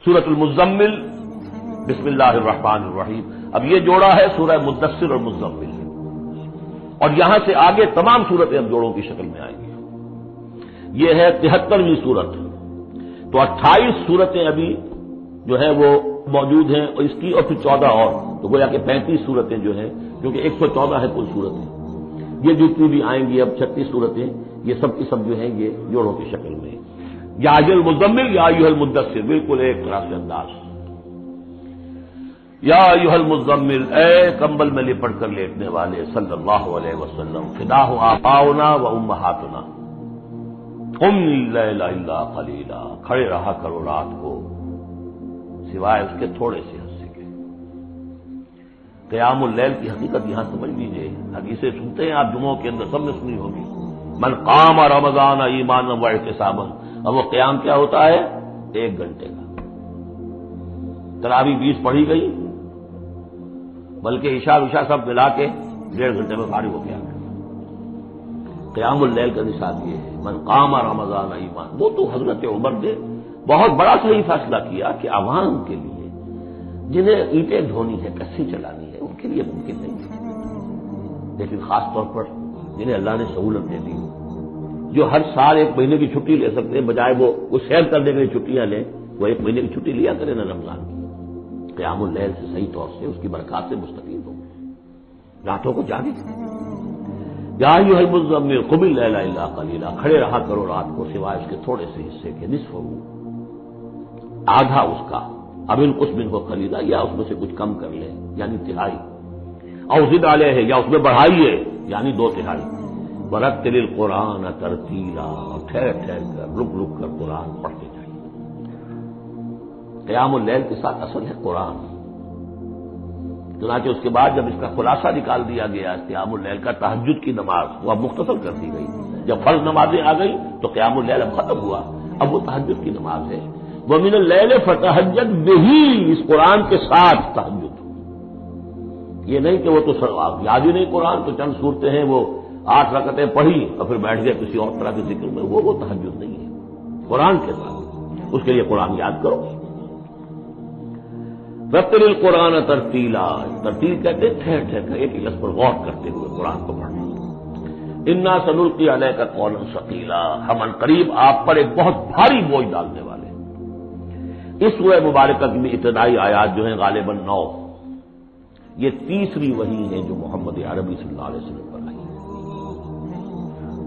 سورۃ المزمل، بسم اللہ الرحمن الرحیم. اب یہ جوڑا ہے سورہ مدثر اور مزمل، اور یہاں سے آگے تمام صورتیں اب جوڑوں کی شکل میں آئیں گی. یہ ہے 73ویں صورت. تو 28 صورتیں ابھی جو ہے وہ موجود ہیں، اور اس کی اور پھر 14 اور، تو گویا کہ 35 صورتیں جو ہیں، کیونکہ 114 ہے کل صورتیں. یہ جتنی بھی آئیں گی اب 36 صورتیں، یہ سب کی سب جو ہیں یہ جوڑوں کی شکل میں. یا ایھا المزمل یا ایھا المدثر، بالکل ایک طرح سے انداز. یا ایھا المزمل، اے کمبل میں لپٹ کر لیٹنے والے، صلی اللہ علیہ وسلم. فداہ آباؤنا و امہاتنا، قم اللیل الا قلیلا، کھڑے رہا کرو رات کو سوائے اس کے تھوڑے سے حصے کے. قیام اللیل کی حقیقت یہاں سمجھ لیجیے. حدیثیں سنتے ہیں آپ جمعوں کے اندر، سب نے سنی ہوگی. من قام رمضان ایمانا واحتسابا، اب وہ قیام کیا ہوتا ہے؟ 1 گھنٹے کا. تراویح 20 پڑھی گئی، بلکہ عشاء سب ملا کے 1.5 گھنٹے میں فارغ ہو گیا. قیام اللیل کا نصاب یہ ہے. من قام رمضان ایمان، وہ تو حضرت عمر نے بہت بڑا صحیح فیصلہ کیا کہ عوام کے لیے جنہیں اینٹیں ڈھونی ہے، کسی چلانی ہے، ان کے لیے ممکن نہیں ہے. لیکن خاص طور پر جنہیں اللہ نے سہولت دے دی، جو ہر سال 1 مہینے کی چھٹی لے سکتے ہیں، بجائے وہ سیر کرنے کے لیے چھٹیاں لیں، وہ 1 مہینے کی چھٹی لیا کریں نا رمضان کی. قیام اللیل سے صحیح طور سے اس کی برکات سے مستفید ہوں، راتوں کو جاگے. یا ایھا المزمل قم اللیل الا قلیلا، کھڑے رہا کرو رات کو سوائے اس کے تھوڑے سے حصے کے. نصف ہو، آدھا اس کا، اب انقص منہ قلیلا، یا اس میں سے کچھ کم کر لیں یعنی تہائی. او زد علیہ، یا اس میں بڑھائیے یعنی 2/3. ورتل القرآن ترتیلا، اور ٹھہر ٹھہر کر رک رک کر قرآن پڑھتے جائیے. قیام اللیل کے ساتھ اصل ہے قرآن. چنانچہ اس کے بعد جب اس کا خلاصہ نکال دیا گیا قیام اللیل کا، تہجد کی نماز وہ اب مختصر کر دی گئی. جب فرض نمازیں آ گئی تو قیام اللیل اب ختم ہوا، اب وہ تہجد کی نماز ہے. وَمِنَ اللَّيْلِ فَتَهَجَّدْ بِهِ، اس قرآن کے ساتھ تہجد. یہ نہیں کہ وہ تو یاد ہی نہیں قرآن، تو چند صورتیں ہیں وہ 8 رکعتیں پڑھی اور پھر بیٹھ گئے کسی اور طرح کے ذکر میں، وہ تہجد نہیں ہے. قرآن کے ساتھ اس کے لیے قرآن یاد کرو. رتل القرآن ترتیلا، ترتیل کہتے ہیں ٹھہر ٹھہر کر ایک لفظ پر غور کرتے ہوئے قرآن کو پڑھنا. انا سنلقی علیک قولا ثقیلا، ہم ان قریب آپ پر ایک بہت بھاری بوجھ ڈالنے والے ہیں. اس سورہ مبارکہ کی بھی ابتدائی آیات جو ہیں غالباً 9، یہ تیسری وحی ہے جو محمد عربی صلی اللہ علیہ وسلم پر آئی ہے.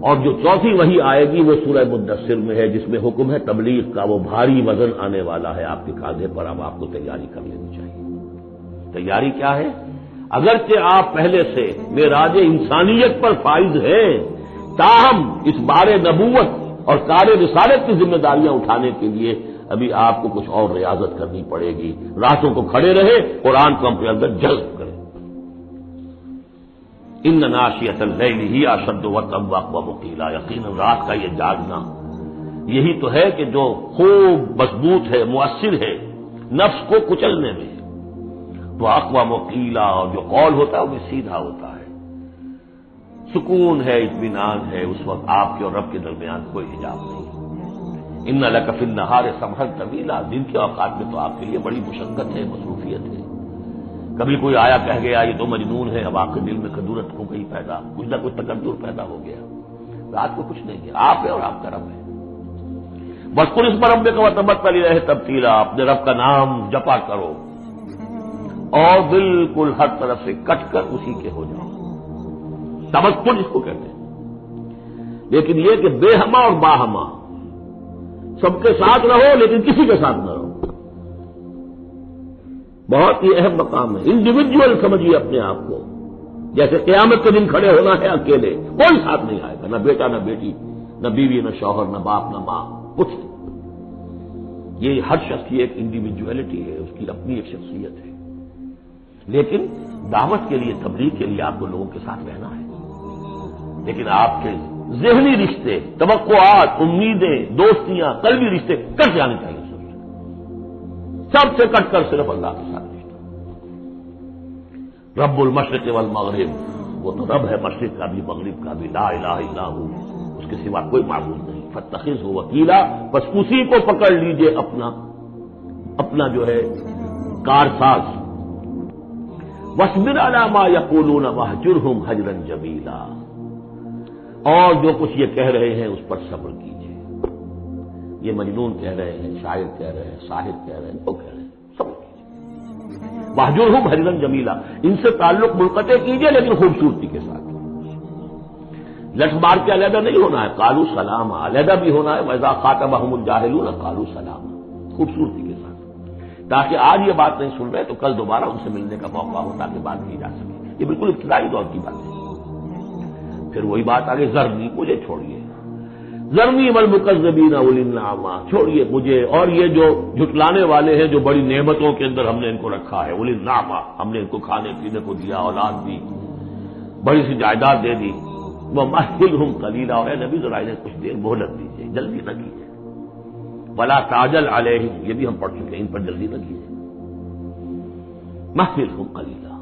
اور جو چوتھی وحی آئے گی وہ سورہ مدثر میں ہے، جس میں حکم ہے تبلیغ کا. وہ بھاری وزن آنے والا ہے آپ کے کاندھے پر، اب آپ کو تیاری کر لینی چاہیے. تیاری کیا ہے؟ اگرچہ آپ پہلے سے معراج انسانیت پر فائز ہیں، تاہم اس بار نبوت اور کار رسالت کی ذمہ داریاں اٹھانے کے لیے ابھی آپ کو کچھ اور ریاضت کرنی پڑے گی. راتوں کو کھڑے رہے، قرآن کو اپنے اندر جذب کریں. ان ناشئۃ اللیل ہی اشد وطئا واقوم قیلا، یقیناً رات کا یہ جاگنا یہی تو ہے کہ جو خوب مضبوط ہے، مؤثر ہے نفس کو کچلنے میں. تو اقوام قیلا، اور جو قول ہوتا ہے وہ بھی سیدھا ہوتا ہے. سکون ہے، اطمینان ہے، اس وقت آپ کے اور رب کے درمیان کوئی حجاب نہیں. ان لک فی النہار سبحا طویلا، دن کے اوقات میں تو آپ کے لیے بڑی مشقت ہے، مصروفیت ہے. کبھی کوئی آیا کہہ گیا یہ تو مجنون ہے، اب آپ کے دل میں خدورت ہو گئی پیدا، کچھ نہ کچھ تکدر پیدا ہو گیا. رات کو کچھ نہیں ہے، آپ ہے اور آپ کا رب ہے. واذکر اسم ربک وتبتل الیہ تبتیلا، اپنے رب کا نام جپا کرو اور بالکل ہر طرف سے کٹ کر اسی کے ہو جاؤ. تبتل اس کو کہتے ہیں. لیکن یہ کہ بے ہما اور باہما، سب کے ساتھ رہو لیکن کسی کے ساتھ نہ رہو. بہت ہی اہم مقام ہے. انڈیویجول سمجھیے اپنے آپ کو. جیسے قیامت کے دن کھڑے ہونا ہے اکیلے، کوئی ساتھ نہیں آئے گا، نہ بیٹا نہ بیٹی، نہ بیوی نہ شوہر، نہ باپ نہ ماں، کچھ نہیں. یہ ہر شخص کی ایک انڈیویجویلٹی ہے، اس کی اپنی ایک شخصیت ہے. لیکن دعوت کے لیے، تبلیغ کے لیے آپ کو لوگوں کے ساتھ رہنا ہے. لیکن آپ کے ذہنی رشتے، توقعات، امیدیں، دوستیاں، قلبی رشتے کٹ جانے چاہیے. سب سے کٹ کر صرف اللہ کے ساتھ رشتہ. رب المشرق والمغرب، وہ تو رب ہے مشرق کا بھی مغرب کا بھی، لا الہ الا ہو، اس کے سوا کوئی معبود نہیں. فاتخذہ وکیلا، بس اسی کو پکڑ لیجئے اپنا اپنا جو ہے کارساز. وَاصْبِرْ عَلَىٰ مَا يَقُولُونَ وَاهْجُرْهُمْ هَجْرًا جَمِيلًا. اور جو کچھ یہ کہہ رہے ہیں اس پر صبر کیجیے. یہ مجنون کہہ رہے ہیں، شاعر کہہ رہے ہیں، ساحر کہہ رہے ہیں، وہ کہہ رہے ہیں، صبر کیجیے. وَاهْجُرْهُمْ هَجْرًا جَمِيلًا. ان سے تعلق منقطع کیجیے لیکن خوبصورتی کے ساتھ. لٹ مار کے علیحدہ نہیں ہونا ہے، قالوا سلاما. علیحدہ بھی ہونا ہے، وَإِذَا خَاطَبَهُمُ الْجَاهِلُونَ قَالُوا سَلَامًا. خوبصورتی کے ساتھ، تاکہ آج یہ بات نہیں سن رہے تو کل دوبارہ ان سے ملنے کا موقع ہو تاکہ بات کی جا سکے. یہ بالکل ابتدائی دور کی بات ہے. پھر وہی بات آگے، ذرنی، مجھے چھوڑیے. ذرنی والمکذبین اولی النعمہ. چھوڑیے مجھے اور یہ جو جھٹلانے والے ہیں، جو بڑی نعمتوں کے اندر ہم نے ان کو رکھا ہے. اولی النعمہ، ہم نے ان کو کھانے پینے کو دیا، اولاد دی، بڑی سی جائیداد دے دی. وَمَهِّلْهُمْ قَلِيلًا. اور اے نبی ذرا انہیں کچھ دیر مہلت دیجیے، جلدی نہ کیجیے. وَلَا تَعْجَلْ عَلَيْهِمْ. یہ بھی ہم پڑھ چکے ہیں، ان پر جلدی نہ کیجیے. مَهِّلْهُمْ قَلِيلًا.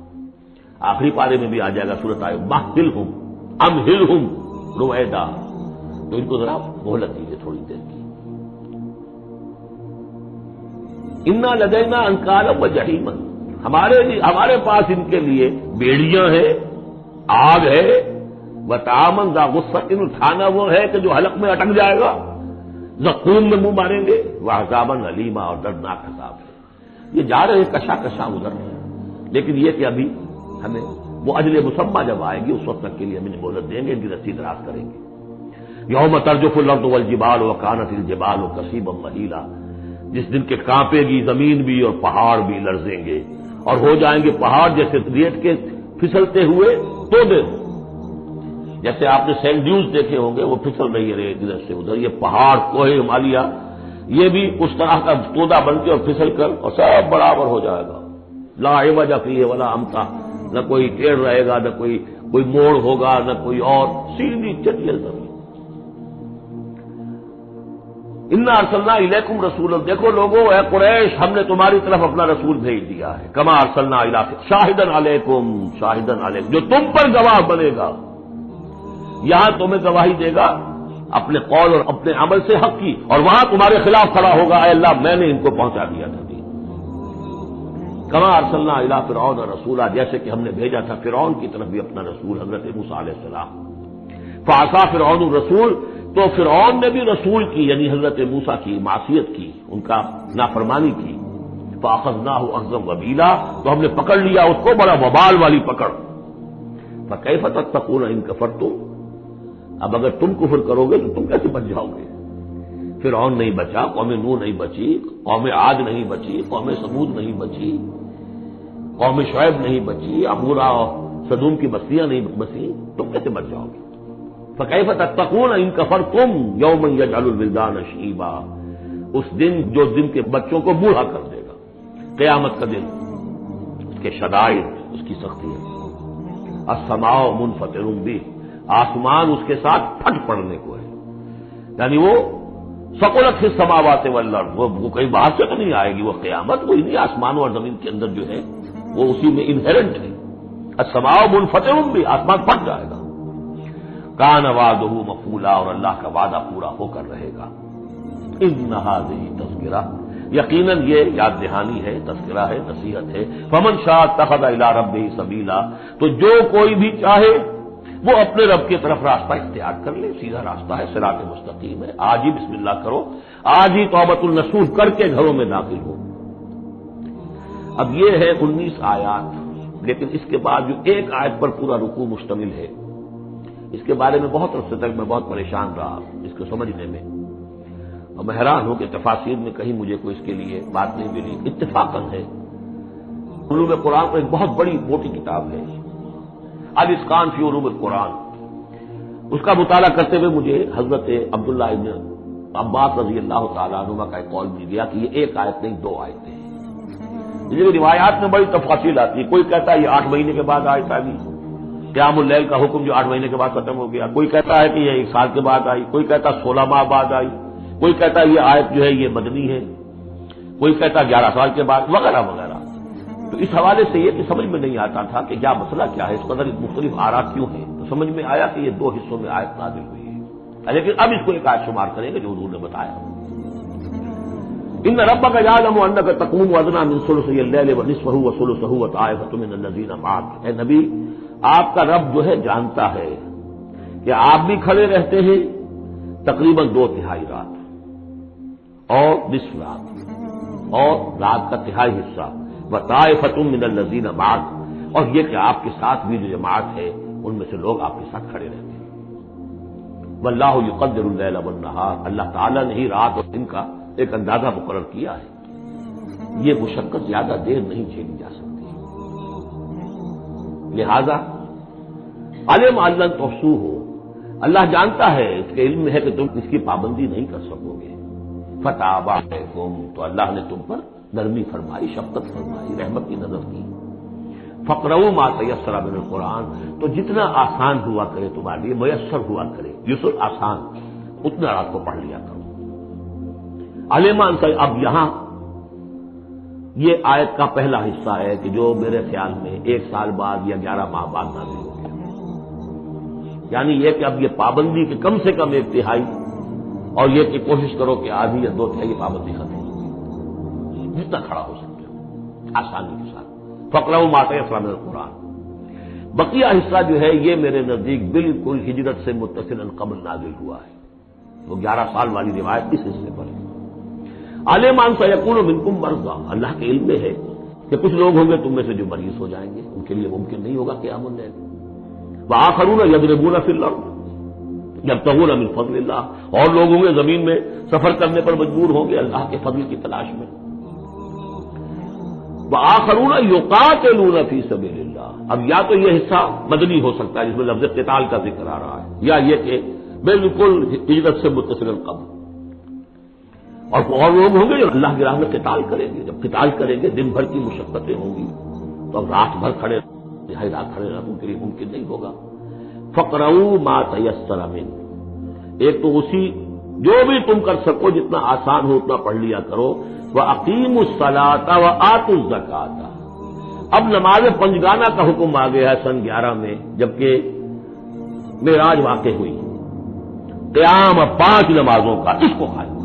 آخری پارے میں بھی آ جائے گا سورۃ آئے مَهِّلْهُمْ أَمْهِلْهُمْ رُوَيْدًا. تو ان کو ذرا مہلت دیجیے تھوڑی دیر کی. اِنَّا لَدَيْنَا أَنْكَالًا وَجَحِيمًا. ہمارے پاس ان کے لیے بیڑیاں ہیں، آگ ہے. وَطَعَامًا ذَا غُصَّةٍ. کھانا وہ ہے کہ جو حلق میں اٹک جائے گا، زقوم میں منہ ماریں گے. وَعَذَابًا أَلِيمًا. اور دردناک عذاب ہے. یہ جا رہے ہیں کشا کشا ادھر، لیکن یہ کہ ابھی ہمیں وہ اجل مسمى جب آئے گی اس وقت تک کے لیے ہم انہیں مہلت دیں گے، ان کی رسی دراز کریں گے. یوم ترجف الارض والجبال وکانت الجبال کثیبا مہیلا. جس دن کے کانپے گی زمین بھی اور پہاڑ بھی لرزیں گے، اور ہو جائیں گے پہاڑ جیسے ریت کے پھسلتے ہوئے تودے. جیسے آپ نے سینڈ ڈیوز دیکھے ہوں گے، وہ پھسل رہی ہے ادھر سے ادھر. یہ پہاڑ کوہ ہمالیہ یہ بھی اس طرح کا تودا بن کے اور پھسل کر اور سب برابر ہو جائے گا. لا عوج فیہ ولا امتا. نہ کوئی ٹیڑھ رہے گا، نہ کوئی موڑ ہوگا، نہ کوئی اور، سیدھی چٹیل زمین. انا ارسلنا الیکم رسولا. دیکھو لوگوں، اے قریش، ہم نے تمہاری طرف اپنا رسول بھیج دیا ہے. کما ارسلنا الی شاہدا علیکم شاہدا علیکم. جو تم پر گواہ بنے گا، یہاں تمہیں گواہی دے گا اپنے قول اور اپنے عمل سے حق کی، اور وہاں تمہارے خلاف کھڑا ہوگا، اے اللہ میں نے ان کو پہنچا دیا تھا. کما ارسلنا الی فرعون رسولا. جیسے کہ ہم نے بھیجا تھا فرعون کی طرف بھی اپنا رسول حضرت موسیٰ علیہ السلام. فعصا فرعون الرسول. تو فرعون نے بھی رسول کی یعنی حضرت موسیٰ کی معصیت کی، ان کا نافرمانی کی. فاخذناہ اخذا وبیلا. تو ہم نے پکڑ لیا اس کو بڑا وبال والی پکڑ. فکیف تتقون ان کفرتم. اب اگر تم کفر کرو گے تو تم کیسے بچ جاؤ گے؟ فرعون نہیں بچا، قوم نوح نہیں بچی، قوم عاد نہیں بچی، قوم ثمود نہیں بچی، قوم شعیب نہیں بچی، عمورہ اور سدوم کی بستیاں نہیں بچی. تم کیسے بچ جاؤ گے؟ فکیف تتقون ان کفرتم یوما یجعل الولدان شیبا. اس دن جو دن کے بچوں کو بوڑھا کر دے گا، قیامت کا دن، اس کے شدائد، اس کی سختی ہے. السماء منفطر بہ. آسمان اس کے ساتھ پھٹ پڑنے کو ہے. یعنی وہ ثقلت فی السماوات والارض. وہ کہیں باہر سے تو نہیں آئے گی. وہ قیامت وہی نہیں، آسمانوں اور زمین کے اندر جو ہے وہ اسی میں انہیرنٹ ہے. السماء منفطر بہ. آسمان پھٹ جائے گا. کان وعدہ مفعولا. اور اللہ کا وعدہ پورا ہو کر رہے گا. ان ھذہ تذکرہ. یقیناً یہ یاد دہانی ہے، تذکرہ ہے، نصیحت ہے. فمن شاء اتخذ الی ربہ سبیلا. تو جو کوئی بھی چاہے وہ اپنے رب کی طرف راستہ اختیار کر لے. سیدھا راستہ ہے، صراط مستقیم ہے. آج ہی بسم اللہ کرو، آج ہی توبۃ النصوح کر کے گھروں میں داخل ہو. اب یہ ہے 19 آیات. لیکن اس کے بعد جو ایک آیت پر پورا رکوع مشتمل ہے، اس کے بارے میں بہت عرصے تک میں بہت پریشان رہا اس کو سمجھنے میں، اور میں حیران ہوں کہ تفاسیر میں کہیں مجھے کوئی اس کے لیے بات نہیں ملی. اتفاقاً ہے علوم قرآن پر ایک بہت بڑی موٹی کتاب ہے، الاتقان فی علوم القرآن. اس کا مطالعہ کرتے ہوئے مجھے حضرت عبداللہ ابن عباس رضی اللہ تعالیٰ عنہما کا ایک قول مل گیا کہ یہ ایک آیت نہیں، 2 آیتیں ہیں. یہ روایات میں بڑی تفاصیل آتی ہے. کوئی کہتا ہے یہ 8 مہینے کے بعد آیت آئی، قیام اللیل کا حکم جو 8 مہینے کے بعد ختم ہو گیا. کوئی کہتا ہے کہ یہ 1 سال کے بعد آئی، کوئی کہتا 16 ماہ بعد آئی، کوئی کہتا ہے یہ آیت جو ہے یہ مدنی ہے، کوئی کہتا 11 سال کے بعد، وغیرہ وغیرہ. تو اس حوالے سے یہ کہ سمجھ میں نہیں آتا تھا کہ کیا مسئلہ کیا ہے، اس قدر مختلف آراء کیوں ہیں. تو سمجھ میں آیا کہ یہ 2 حصوں میں آیت نازل ہوئی ہے. لیکن اب اس کو ایک آیت شمار کریں گے جو حضور نے بتایا. ان ربک یعلم انک تقوم ادنی من ثلثی اللیل ونصفہ وثلثہ وطائفۃ من الذین معک، اے نبی آپ کا رب جو ہے جانتا ہے کہ آپ بھی کھڑے رہتے ہیں تقریباً 2/3 رات اور نصف رات اور رات کا تہائی حصہ، وطائفۃ من الذین معک، اور یہ کہ آپ کے ساتھ بھی جو جماعت ہے ان میں سے لوگ آپ کے ساتھ کھڑے رہتے ہیں۔ واللہ یقدر اللیل والنہار، اللہ تعالیٰ نے ہی رات اور دن کا ایک اندازہ مقرر کیا ہے، یہ مشقت زیادہ دیر نہیں جھیلی جا سکتی، لہذا علم ان لن تحصوہ، اللہ جانتا ہے، اس کے علم میں ہے کہ تم اس کی پابندی نہیں کر سکو گے، فتاب علیکم، تو اللہ نے تم پر نرمی فرمائی، شفقت فرمائی، رحمت کی نظر کی، فقرؤوا ما تیسر من القرآن، تو جتنا آسان ہوا کرے تمہارے لیے، میسر ہوا کرے، یسر آسان، اتنا رات کو پڑھ لیا کرو۔ علیمان سے اب یہاں یہ آیت کا پہلا حصہ ہے کہ جو میرے خیال میں 1 سال بعد یا 11 ماہ بعد نازل ہو گیا، یعنی یہ کہ اب یہ پابندی کہ کم سے کم 1/3 اور یہ کہ کوشش کرو کہ آدھی یا 2/3 پابندی ختم ہو، جتنا کھڑا ہو سکتے ہو آسانی کے ساتھ، فقرؤوا ما تیسر من القرآن۔ بقیہ حصہ جو ہے یہ میرے نزدیک بالکل ہجرت سے متصلا قبل نازل ہوا ہے، وہ 11 سال والی روایت اس حصے پر ہے۔ عالمان سیکون منکم مرضی، اللہ کے علم میں ہے کہ کچھ لوگ ہوں گے تم میں سے جو مریض ہو جائیں گے، ان کے لیے ممکن نہیں ہوگا قیام اللیل، وآخرون یضربون فی الارض یبتغون من فضل اللہ، اور لوگ ہوں گے زمین میں سفر کرنے پر مجبور ہوں گے اللہ کے فضل کی تلاش میں، وآخرون یقاتلون فی سبیل اللہ۔ اب یا تو یہ حصہ مدنی ہو سکتا ہے جس میں لفظ قتال کا ذکر آ رہا ہے، یا یہ کہ بالکل ہجرت سے متصل قبل، اور لوگ ہوں گے جو اللہ کی راہ میں قتال کریں گے، جب قتال کریں گے دن بھر کی مشقتیں ہوں گی، تو اب رات بھر کھڑے تہائی رات کھڑے رہنا ان کے لیے ممکن نہیں ہوگا۔ فقرؤوا ما تیسر منہ، ایک تو اسی جو بھی تم کر سکو جتنا آسان ہو اتنا پڑھ لیا کرو، وَأَقِیمُوا الصَّلَاةَ وَآتُوا الزَّکَاةَ۔ اب نماز پنجگانہ کا حکم آ گیا ہے سن 11 میں، جبکہ معراج واقع ہوئی، قیام 5 نمازوں کا، اس کو قائم کرو،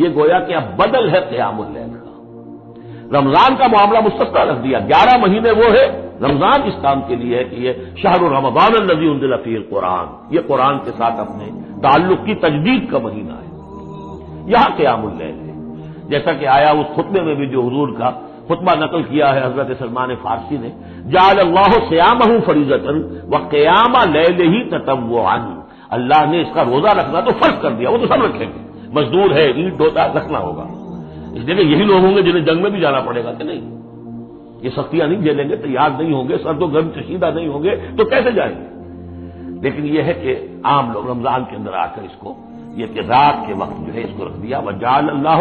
یہ گویا کہ اب بدل ہے قیام اللیل کا۔ رمضان کا معاملہ مستثنی رکھ دیا، 11 مہینے وہ ہے، رمضان اس کام کے لیے ہے کہ یہ شہر رمضان الذی انزل فیہ القرآن، یہ قرآن کے ساتھ اپنے تعلق کی تجدید کا مہینہ ہے، یہاں قیام اللیل ہے، جیسا کہ آیا اس خطبے میں بھی جو حضور کا خطبہ نقل کیا ہے حضرت سلمان فارسی نے، جعل اللہ صیامہ فریضۃ وقیام لیلہ تطوعا، اللہ نے اس کا روزہ رکھنا تو فرض کر دیا، وہ تو سب رکھیں گے، مزدور ہے، اینٹ ڈھوتا رکھنا ہوگا، اس لیے کہ یہی لوگ ہوں گے جنہیں جنگ میں بھی جانا پڑے گا کہ نہیں، یہ سختیاں نہیں جھیلیں گے، تیار نہیں ہوں گے، سرد و گرم چشیدہ نہیں ہوں گے تو کیسے جائیں گے؟ لیکن یہ ہے کہ عام لوگ رمضان کے اندر آ کر اس کو یہ کہ رات کے وقت جو ہے اس کو رکھ دیا، وجعل اللہ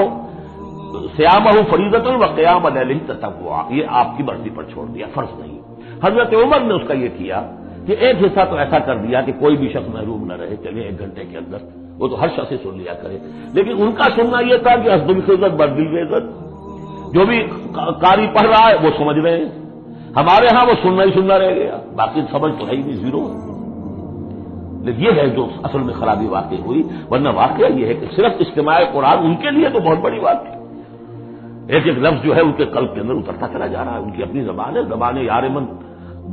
صیامہ فریضۃ وقیام لیلہ تطوعا، یہ آپ کی مرضی پر چھوڑ دیا، فرض نہیں۔ حضرت عمر نے اس کا یہ کیا کہ ایک حصہ تو ایسا کر دیا کہ کوئی بھی شخص محروم نہ رہے، چلے 1 گھنٹے کے اندر وہ تو ہر شخص سے سن لیا کرے، لیکن ان کا سننا یہ تھا کہ حسب العزت بدل عزت، جو بھی قاری پڑھ رہا ہے وہ سمجھ رہے ہیں، ہمارے ہاں وہ سننا ہی سننا رہ گیا، باقی سمجھ تو ہے ہی نہیں، زیرو۔ لیکن یہ ہے جو اصل میں خرابی واقع ہوئی، ورنہ واقعہ یہ ہے کہ صرف اجتماع قرآن ان کے لیے تو بہت بڑی بات ہے، ایک ایک لفظ جو ہے ان کے قلب کے اندر اترتا چلا جا رہا ہے، ان کی اپنی زبان ہے، زبان یار من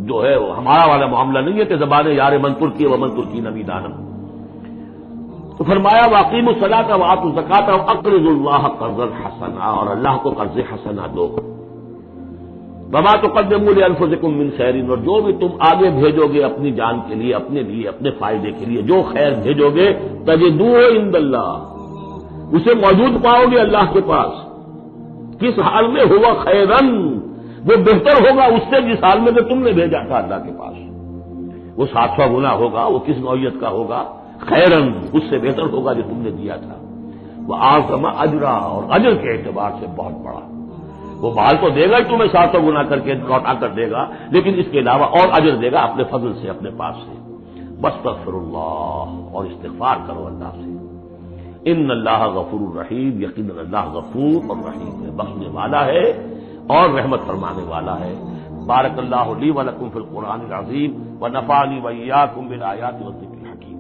جو ہے وہ ہمارا والا معاملہ نہیں ہے کہ زبان یار من ترکی ومن ترکی نبی دانم۔ تو فرمایا واقیموا الصلاۃ وآتوا الزکاۃ واقرضوا اللہ قرضا حسنا، اور اللہ کو قرض حسنا دو، وما تقدموا لانفسکم من خیر، اور جو بھی تم آگے بھیجو گے اپنی جان کے لیے، اپنے لیے، اپنے فائدے کے لیے جو خیر بھیجو گے، تجدوہ عند اللہ، اسے موجود پاؤ گے اللہ کے پاس، کس حال میں ہوا خیرن، وہ بہتر ہوگا اس سے جس حال میں کہ تم نے بھیجا تھا اللہ کے پاس، وہ 700 گنا ہوگا، وہ کس نوعیت کا ہوگا، خیرن اس سے بہتر ہوگا جو تم نے دیا تھا، وہ اعظم اجرا، اور اجر کے اعتبار سے بہت بڑا، وہ مال تو دے گا ہی تمہیں 700 گنا کر کے لوٹا کر دے گا، لیکن اس کے علاوہ اور اجر دے گا اپنے فضل سے، اپنے پاس سے۔ واستغفر اللہ، اور استغفار کرو اللہ سے، ان اللہ غفور الرحیم، یقیناً اللہ غفور اور رحیم ہے، بخشنے والا ہے اور رحمت فرمانے والا ہے۔ بارک اللہ لی ولکم فی القرآن العظیم ونفعنی وإیاکم بالآیات والذکر